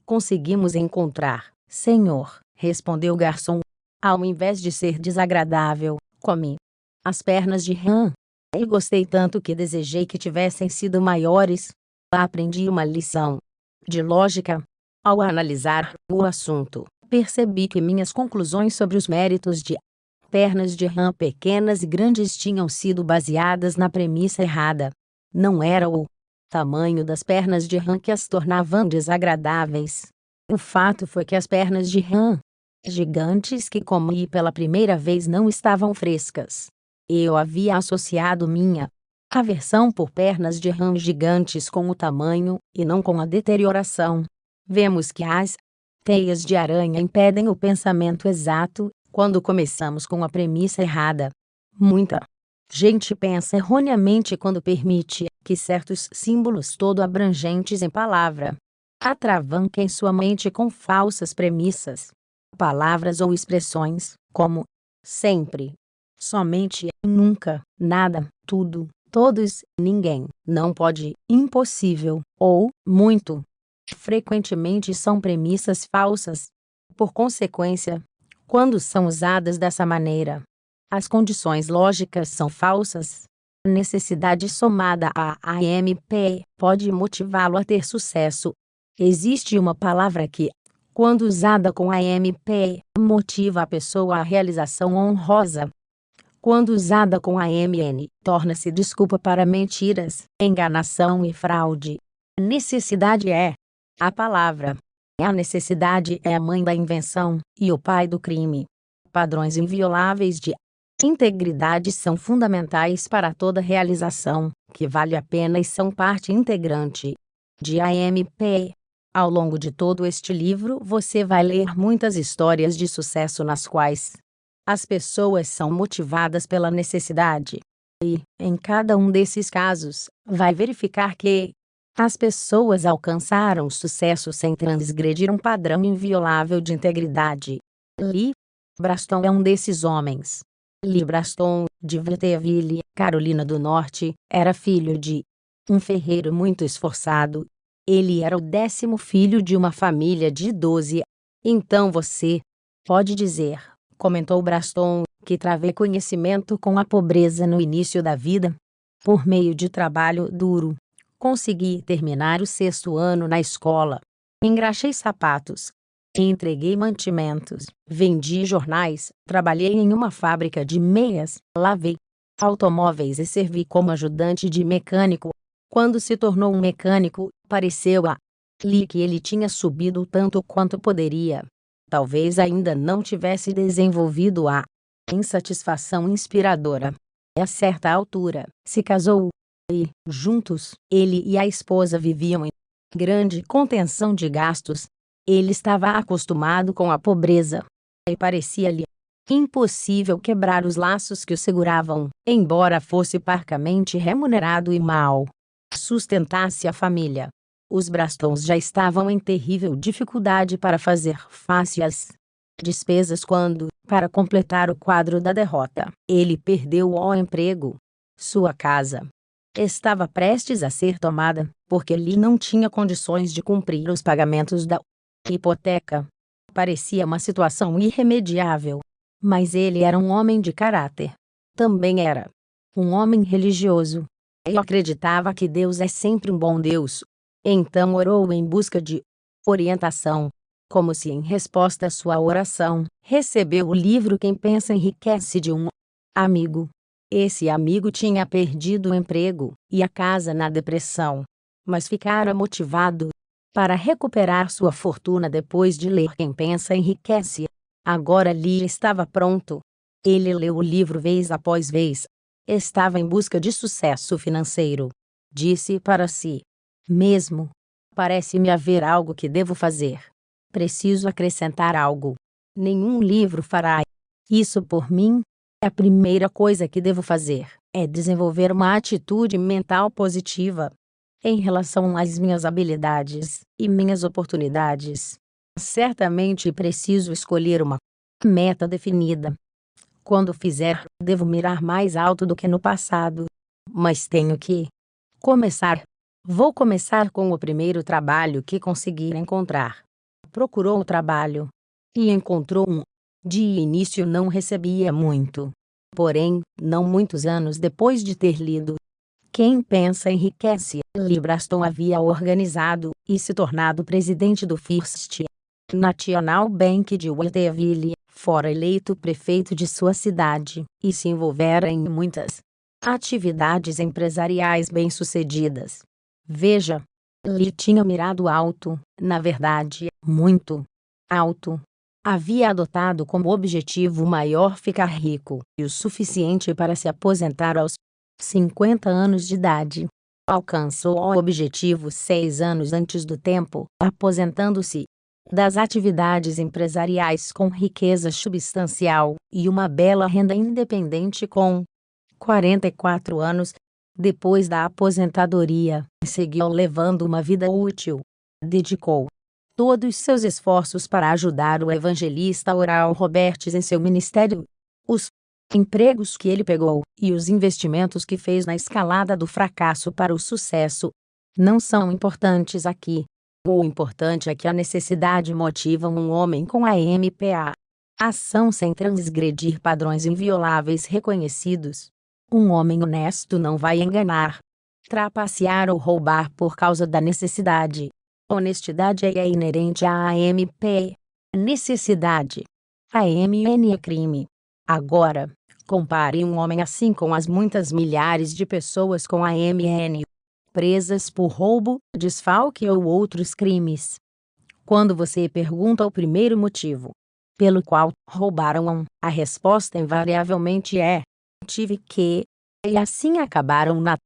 conseguimos encontrar, senhor", respondeu o garçom. Ao invés de ser desagradável, comi as pernas de rã. E gostei tanto que desejei que tivessem sido maiores. Aprendi uma lição de lógica. Ao analisar o assunto, percebi que minhas conclusões sobre os méritos de pernas de rã pequenas e grandes tinham sido baseadas na premissa errada. Não era o tamanho das pernas de rã que as tornavam desagradáveis. O fato foi que as pernas de rã gigantes que comi pela primeira vez não estavam frescas. Eu havia associado minha aversão por pernas de rã gigantes com o tamanho, e não com a deterioração. Vemos que as teias de aranha impedem o pensamento exato quando começamos com a premissa errada. Muita gente pensa erroneamente quando permite que certos símbolos todo-abrangentes em palavra atravanquem sua mente com falsas premissas. Palavras ou expressões, como sempre, somente, nunca, nada, tudo, todos, ninguém, não pode, impossível, ou muito, frequentemente são premissas falsas. Por consequência, quando são usadas dessa maneira, as condições lógicas são falsas. A necessidade somada à AMP pode motivá-lo a ter sucesso. Existe uma palavra que, quando usada com AMP, motiva a pessoa à realização honrosa. Quando usada com AMN, torna-se desculpa para mentiras, enganação e fraude. Necessidade é a palavra. A necessidade é a mãe da invenção e o pai do crime. Padrões invioláveis de integridade são fundamentais para toda realização que vale a pena e são parte integrante de AMP. Ao longo de todo este livro você vai ler muitas histórias de sucesso nas quais as pessoas são motivadas pela necessidade. E, em cada um desses casos, vai verificar que as pessoas alcançaram sucesso sem transgredir um padrão inviolável de integridade. Lee Braston é um desses homens. Lee Braston, de Victorville, Carolina do Norte, era filho de um ferreiro muito esforçado. Ele era o 10º filho de uma família de 12. Então você pode dizer, comentou Braston, que travei conhecimento com a pobreza no início da vida. Por meio de trabalho duro, consegui terminar o 6º ano na escola. Engraxei sapatos, entreguei mantimentos, vendi jornais, trabalhei em uma fábrica de meias, lavei automóveis e servi como ajudante de mecânico. Quando se tornou um mecânico, pareceu a Lee que ele tinha subido tanto quanto poderia. Talvez ainda não tivesse desenvolvido a insatisfação inspiradora. A certa altura, se casou e, juntos, ele e a esposa viviam em grande contenção de gastos. Ele estava acostumado com a pobreza e parecia-lhe impossível quebrar os laços que o seguravam, embora fosse parcamente remunerado e mal sustentasse a família. Os Brastons já estavam em terrível dificuldade para fazer face às despesas quando, para completar o quadro da derrota, ele perdeu o emprego. Sua casa estava prestes a ser tomada, porque Lee não tinha condições de cumprir os pagamentos da hipoteca. Parecia uma situação irremediável. Mas ele era um homem de caráter. Também era um homem religioso. E acreditava que Deus é sempre um bom Deus. Então orou em busca de orientação. Como se em resposta à sua oração, recebeu o livro Quem Pensa Enriquece de um amigo. Esse amigo tinha perdido o emprego e a casa na depressão, mas ficara motivado para recuperar sua fortuna depois de ler Quem Pensa Enriquece. Agora Lee estava pronto. Ele leu o livro vez após vez. Estava em busca de sucesso financeiro. Disse para si mesmo: parece-me haver algo que devo fazer. Preciso acrescentar algo. Nenhum livro fará isso por mim. A primeira coisa que devo fazer é desenvolver uma atitude mental positiva em relação às minhas habilidades e minhas oportunidades. Certamente preciso escolher uma meta definida. Quando fizer, devo mirar mais alto do que no passado. Mas tenho que começar. Vou começar com o primeiro trabalho que conseguir encontrar. Procurou o trabalho e encontrou um. De início não recebia muito. Porém, não muitos anos depois de ter lido Quem pensa enriquece. Lee Braston havia organizado e se tornado presidente do First National Bank de Waterville, fora eleito prefeito de sua cidade, e se envolvera em muitas atividades empresariais bem-sucedidas. Veja, Lee tinha mirado alto, na verdade, muito alto. Havia adotado como objetivo maior ficar rico e o suficiente para se aposentar aos 50 anos de idade. Alcançou o objetivo 6 anos antes do tempo, aposentando-se das atividades empresariais com riqueza substancial e uma bela renda independente com 44 anos. Depois da aposentadoria, seguiu levando uma vida útil. Dedicou todos seus esforços para ajudar o evangelista Oral Roberts em seu ministério. Os empregos que ele pegou e os investimentos que fez na escalada do fracasso para o sucesso não são importantes aqui. O importante é que a necessidade motiva um homem com a MPA. Ação sem transgredir padrões invioláveis reconhecidos. Um homem honesto não vai enganar, trapacear ou roubar por causa da necessidade. Honestidade é inerente à AMP. Necessidade. AMN é crime. Agora, compare um homem assim com as muitas milhares de pessoas com AMN, presas por roubo, desfalque ou outros crimes. Quando você pergunta o primeiro motivo pelo qual roubaram, a resposta invariavelmente é: tive que. E assim acabaram na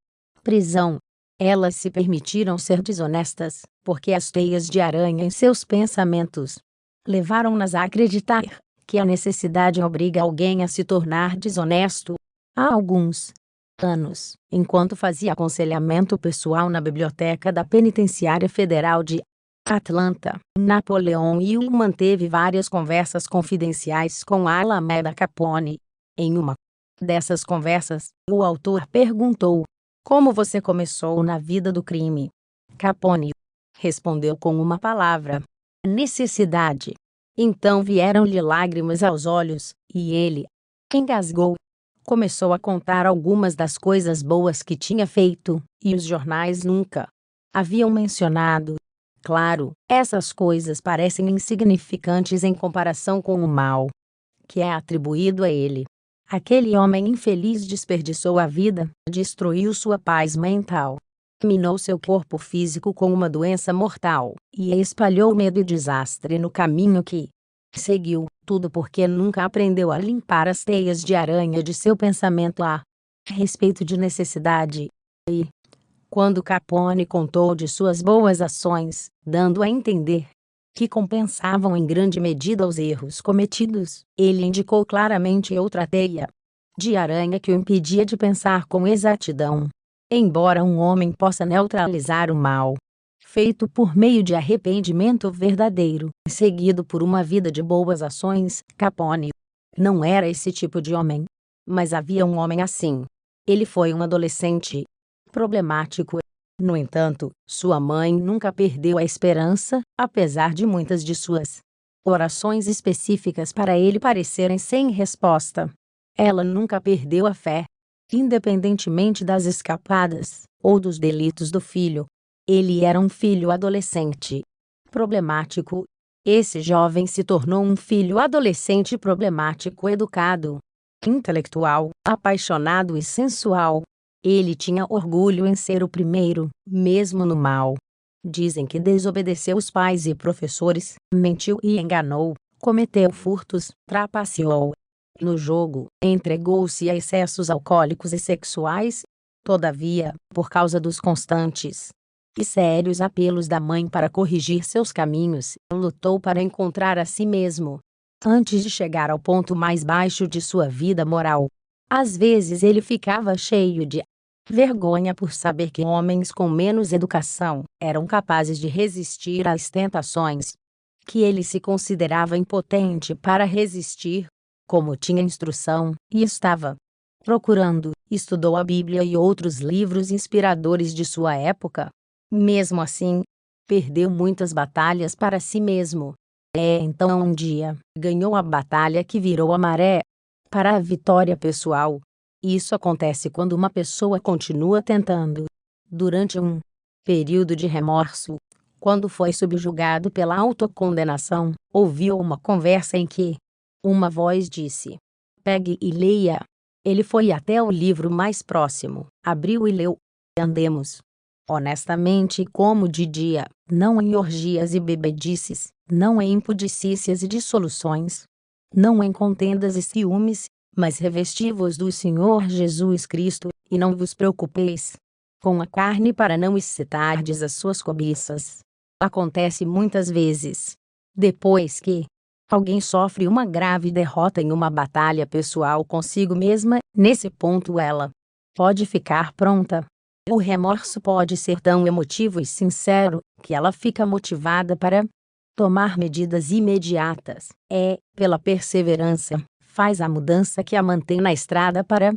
prisão. Elas se permitiram ser desonestas, porque as teias de aranha em seus pensamentos levaram-nas a acreditar que a necessidade obriga alguém a se tornar desonesto. Há alguns anos, enquanto fazia aconselhamento pessoal na biblioteca da Penitenciária Federal de Atlanta, Napoleon Hill manteve várias conversas confidenciais com Alameda Capone. Em uma dessas conversas, o autor perguntou: como você começou na vida do crime? Capone respondeu com uma palavra: necessidade. Então vieram-lhe lágrimas aos olhos, e ele engasgou. Começou a contar algumas das coisas boas que tinha feito, e os jornais nunca haviam mencionado. Claro, essas coisas parecem insignificantes em comparação com o mal que é atribuído a ele. Aquele homem infeliz desperdiçou a vida, destruiu sua paz mental, minou seu corpo físico com uma doença mortal, e espalhou medo e desastre no caminho que seguiu, tudo porque nunca aprendeu a limpar as teias de aranha de seu pensamento a respeito de necessidade. E, quando Capone contou de suas boas ações, dando a entender que compensavam em grande medida os erros cometidos, ele indicou claramente outra teia de aranha que o impedia de pensar com exatidão. Embora um homem possa neutralizar o mal feito por meio de arrependimento verdadeiro, seguido por uma vida de boas ações, Capone não era esse tipo de homem. Mas havia um homem assim. Ele foi um adolescente problemático. No entanto, sua mãe nunca perdeu a esperança, apesar de muitas de suas orações específicas para ele parecerem sem resposta. Ela nunca perdeu a fé. Independentemente das escapadas ou dos delitos do filho, ele era um filho adolescente problemático. Esse jovem se tornou um filho adolescente problemático educado, intelectual, apaixonado e sensual. Ele tinha orgulho em ser o primeiro, mesmo no mal. Dizem que desobedeceu os pais e professores, mentiu e enganou, cometeu furtos, trapaceou no jogo, entregou-se a excessos alcoólicos e sexuais. Todavia, por causa dos constantes e sérios apelos da mãe para corrigir seus caminhos, lutou para encontrar a si mesmo, antes de chegar ao ponto mais baixo de sua vida moral. Às vezes ele ficava cheio de vergonha por saber que homens com menos educação eram capazes de resistir às tentações que ele se considerava impotente para resistir. Como tinha instrução e estava procurando, estudou a Bíblia e outros livros inspiradores de sua época. Mesmo assim, perdeu muitas batalhas para si mesmo. Então um dia, ganhou a batalha que virou a maré para a vitória pessoal. Isso acontece quando uma pessoa continua tentando. Durante um período de remorso, quando foi subjugado pela autocondenação, ouviu uma conversa em que uma voz disse: pegue e leia. Ele foi até o livro mais próximo, abriu e leu. Andemos honestamente como de dia, não em orgias e bebedices, não em impudicícias e dissoluções, não em contendas e ciúmes, mas revesti-vos do Senhor Jesus Cristo, e não vos preocupeis com a carne para não excitardes as suas cobiças. Acontece muitas vezes, depois que alguém sofre uma grave derrota em uma batalha pessoal consigo mesma, nesse ponto ela pode ficar pronta. O remorso pode ser tão emotivo e sincero, que ela fica motivada para tomar medidas imediatas. Pela perseverança, faz a mudança que a mantém na estrada para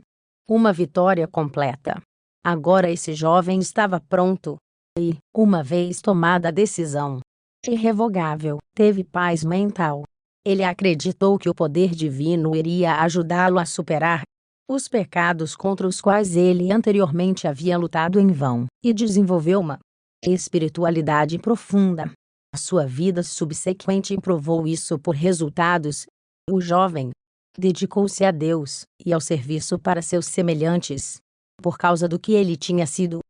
uma vitória completa. Agora esse jovem estava pronto. E, uma vez tomada a decisão irrevogável, teve paz mental. Ele acreditou que o poder divino iria ajudá-lo a superar os pecados contra os quais ele anteriormente havia lutado em vão, e desenvolveu uma espiritualidade profunda. A sua vida subsequente provou isso por resultados. O jovem dedicou-se a Deus e ao serviço para seus semelhantes. Por causa do que ele tinha sido,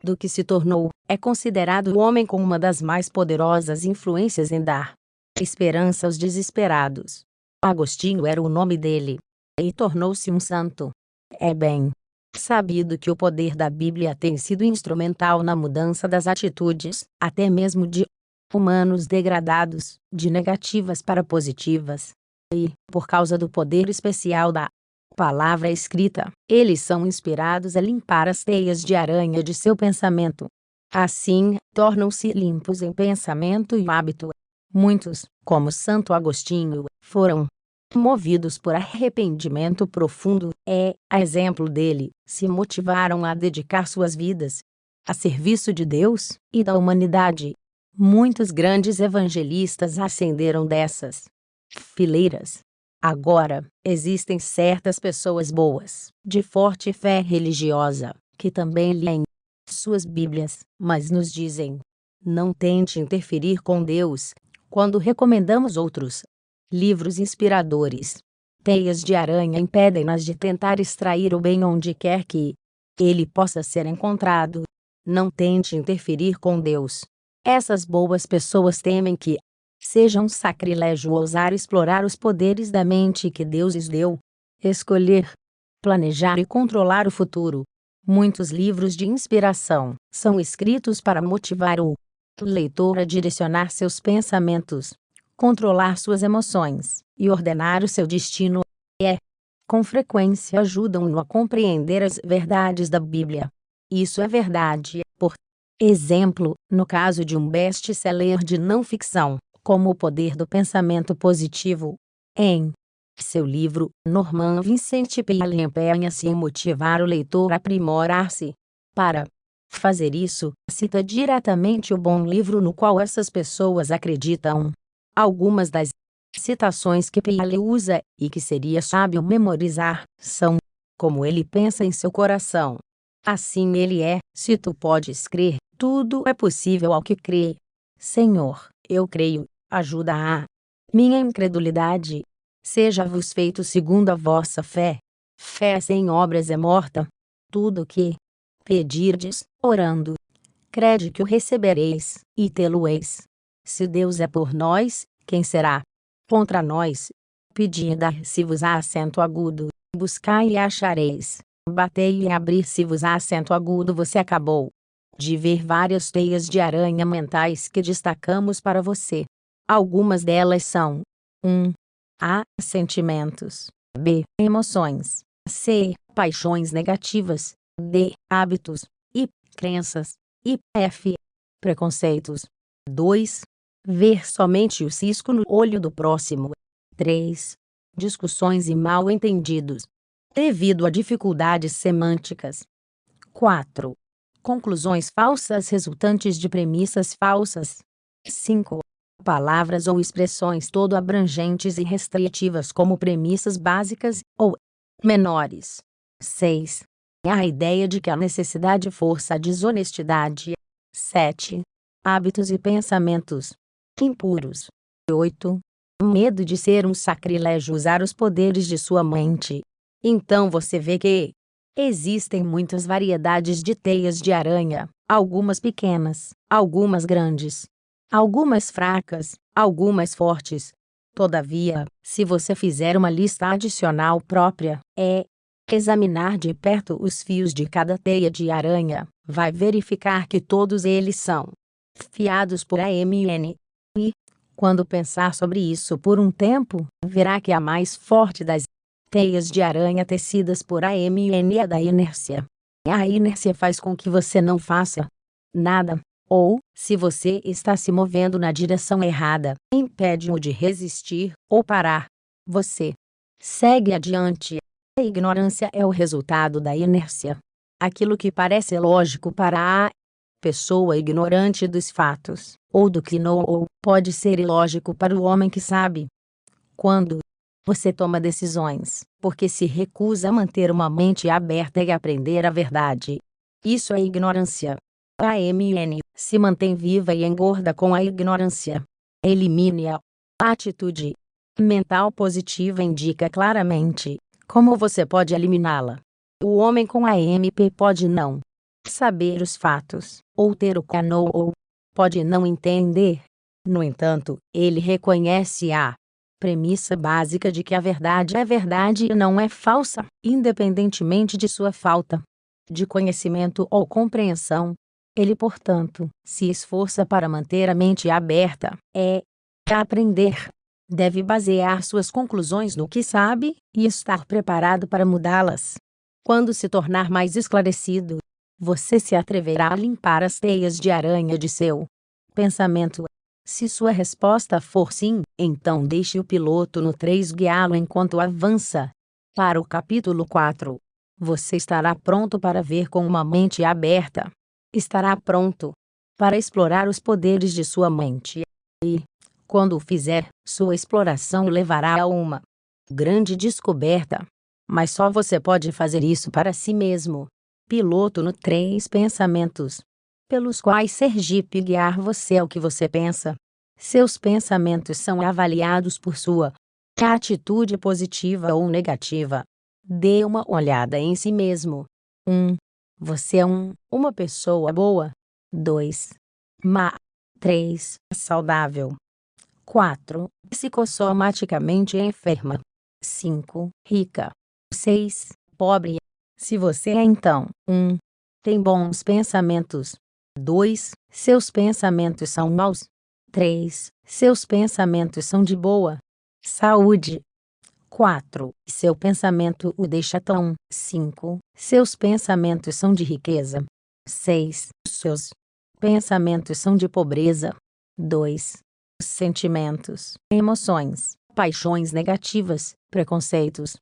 do que se tornou, é considerado o homem com uma das mais poderosas influências em dar esperança aos desesperados. Agostinho era o nome dele. E tornou-se um santo. É bem sabido que o poder da Bíblia tem sido instrumental na mudança das atitudes, até mesmo de humanos degradados, de negativas para positivas. E, por causa do poder especial da palavra escrita, eles são inspirados a limpar as teias de aranha de seu pensamento. Assim, tornam-se limpos em pensamento e hábito. Muitos, como Santo Agostinho, foram movidos por arrependimento profundo, a exemplo dele, se motivaram a dedicar suas vidas a serviço de Deus e da humanidade. Muitos grandes evangelistas ascenderam dessas fileiras. Agora, existem certas pessoas boas, de forte fé religiosa, que também leem suas Bíblias, mas nos dizem: não tente interferir com Deus, quando recomendamos outros livros inspiradores. Teias de aranha impedem-nas de tentar extrair o bem onde quer que ele possa ser encontrado. Não tente interferir com Deus. Essas boas pessoas temem que seja um sacrilégio ousar explorar os poderes da mente que Deus lhes deu. Escolher, planejar e controlar o futuro. Muitos livros de inspiração são escritos para motivar o leitor a direcionar seus pensamentos, controlar suas emoções e ordenar o seu destino. Com frequência ajudam-no a compreender as verdades da Bíblia. Isso é verdade, por exemplo, no caso de um best-seller de não-ficção, como O Poder do Pensamento Positivo. Em seu livro, Norman Vincent Peale empenha-se em motivar o leitor a aprimorar-se. Para fazer isso, cita diretamente o bom livro no qual essas pessoas acreditam. Algumas das citações que Peale usa, e que seria sábio memorizar, são: como ele pensa em seu coração, assim ele é. Se tu podes crer, tudo é possível ao que crê. Senhor, eu creio, ajuda a minha incredulidade. Seja-vos feito segundo a vossa fé. Fé sem obras é morta. Tudo o que pedirdes, orando, crede que o recebereis, e tê-lo-eis. Se Deus é por nós, quem será contra nós? Pedi e dar-se-vos-á acento agudo, buscai e achareis, batei e abrir-se-vos-á acento agudo. Você acabou de ver várias teias de aranha mentais que destacamos para você. Algumas delas são: 1. A. Sentimentos. B. Emoções. C. Paixões negativas. D. Hábitos. I. Crenças. E F. Preconceitos. 2. Ver somente o cisco no olho do próximo. 3. Discussões e mal-entendidos, devido a dificuldades semânticas. 4. Conclusões falsas resultantes de premissas falsas. 5. Palavras ou expressões todo abrangentes e restritivas como premissas básicas ou menores. 6. A ideia de que a necessidade força a desonestidade. 7. Hábitos e pensamentos impuros. 8. Medo de ser um sacrilégio usar os poderes de sua mente. Então você vê que existem muitas variedades de teias de aranha, algumas pequenas, algumas grandes, algumas fracas, algumas fortes. Todavia, se você fizer uma lista adicional própria, examinar de perto os fios de cada teia de aranha, vai verificar que todos eles são fiados por AMN. E, quando pensar sobre isso por um tempo, verá que a mais forte das teias de aranha tecidas por AMN é da inércia. A inércia faz com que você não faça nada, ou, se você está se movendo na direção errada, impede-o de resistir ou parar. Você segue adiante. A ignorância é o resultado da inércia. Aquilo que parece lógico para a pessoa ignorante dos fatos, ou do que não, pode ser ilógico para o homem que sabe. Quando você toma decisões, porque se recusa a manter uma mente aberta e aprender a verdade, isso é ignorância. A AMN se mantém viva e engorda com a ignorância. Elimine-a. A atitude mental positiva indica claramente como você pode eliminá-la. O homem com AMP pode não saber os fatos, ou ter o cano, ou pode não entender. No entanto, ele reconhece a premissa básica de que a verdade é verdade e não é falsa, independentemente de sua falta de conhecimento ou compreensão. Ele, portanto, se esforça para manter a mente aberta, aprender. Deve basear suas conclusões no que sabe, e estar preparado para mudá-las. Quando se tornar mais esclarecido, você se atreverá a limpar as teias de aranha de seu pensamento. Se sua resposta for sim, então deixe o piloto no 3 guiá-lo enquanto avança. Para o capítulo 4. Você estará pronto para ver com uma mente aberta. Estará pronto para explorar os poderes de sua mente. E, quando o fizer, sua exploração levará a uma grande descoberta. Mas só você pode fazer isso para si mesmo. Piloto no 3 pensamentos pelos quais Sergipe guiar você ao que você pensa. Seus pensamentos são avaliados por sua atitude positiva ou negativa. Dê uma olhada em si mesmo. 1. Você é uma pessoa boa. 2. Má. 3. Saudável. 4. Psicossomaticamente enferma. 5. Rica. 6. Pobre. Se você é então, 1. Tem bons pensamentos. 2. Seus pensamentos são maus. 3. Seus pensamentos são de boa saúde. 4. Seu pensamento o deixa tão. 5. Seus pensamentos são de riqueza. 6. Seus pensamentos são de pobreza. 2. Sentimentos, emoções, paixões negativas, preconceitos,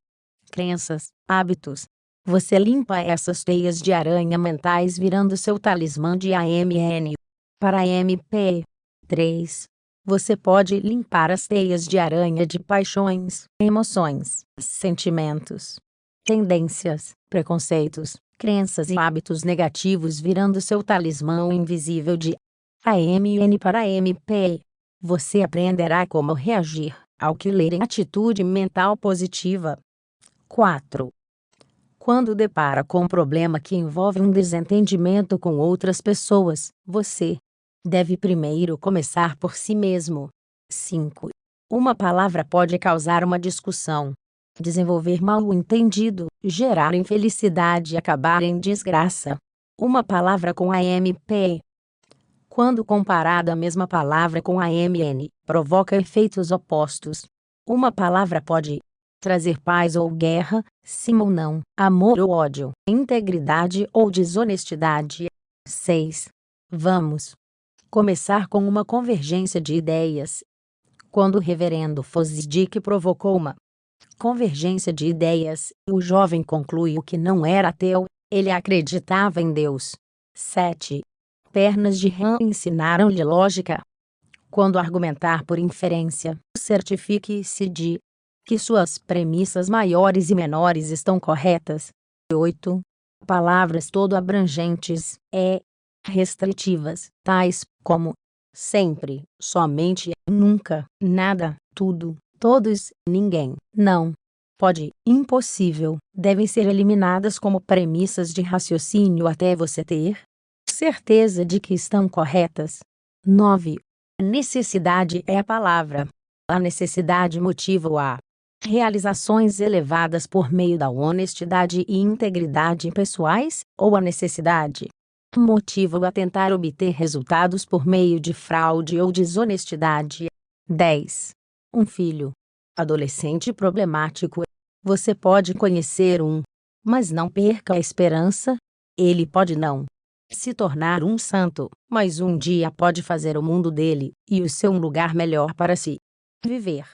crenças, hábitos. Você limpa essas teias de aranha mentais virando seu talismã de AMN. Para MP. 3. Você pode limpar as teias de aranha de paixões, emoções, sentimentos, tendências, preconceitos, crenças e hábitos negativos virando seu talismã invisível de AMN para MP. Você aprenderá como reagir ao que ler em atitude mental positiva. 4. Quando depara com um problema que envolve um desentendimento com outras pessoas, você deve primeiro começar por si mesmo. 5. Uma palavra pode causar uma discussão, desenvolver mal-entendido, gerar infelicidade e acabar em desgraça. Uma palavra com AMP, quando comparada a mesma palavra com AMN, provoca efeitos opostos. Uma palavra pode trazer paz ou guerra, sim ou não, amor ou ódio, integridade ou desonestidade. 6. Vamos começar com uma convergência de ideias. Quando o reverendo Fosdick provocou uma convergência de ideias, o jovem concluiu que não era ateu, ele acreditava em Deus. 7. Pernas de rã ensinaram-lhe lógica. Quando argumentar por inferência, certifique-se de que suas premissas maiores e menores estão corretas. 8. Palavras todo abrangentes, restritivas, tais como sempre, somente, nunca, nada, tudo, todos, ninguém, não, pode, impossível, devem ser eliminadas como premissas de raciocínio até você ter certeza de que estão corretas. 9. Necessidade é a palavra. A necessidade motiva realizações elevadas por meio da honestidade e integridade pessoais, ou a necessidade motiva-o a tentar obter resultados por meio de fraude ou desonestidade. 10. Um filho adolescente problemático. Você pode conhecer mas não perca a esperança. Ele pode não se tornar um santo, mas um dia pode fazer o mundo dele e o seu um lugar melhor para se viver.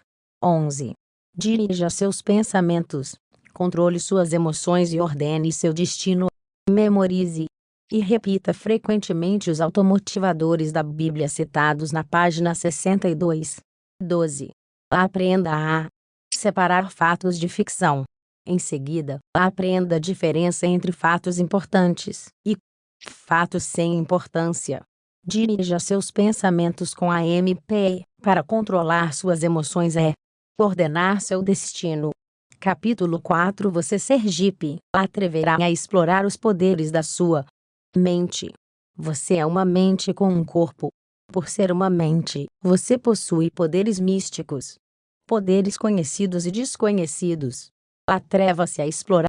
11. Dirija seus pensamentos, controle suas emoções e ordene seu destino. Memorize e repita frequentemente os automotivadores da Bíblia citados na página 62. 12. Aprenda a separar fatos de ficção. Em seguida, aprenda a diferença entre fatos importantes e fatos sem importância. Dirija seus pensamentos com a MP para controlar suas emoções ordenar seu destino. Capítulo 4. Você Sergipe atreverá a explorar os poderes da sua mente. Você é uma mente com um corpo. Por ser uma mente, você possui poderes místicos, poderes conhecidos e desconhecidos. Atreva-se a explorar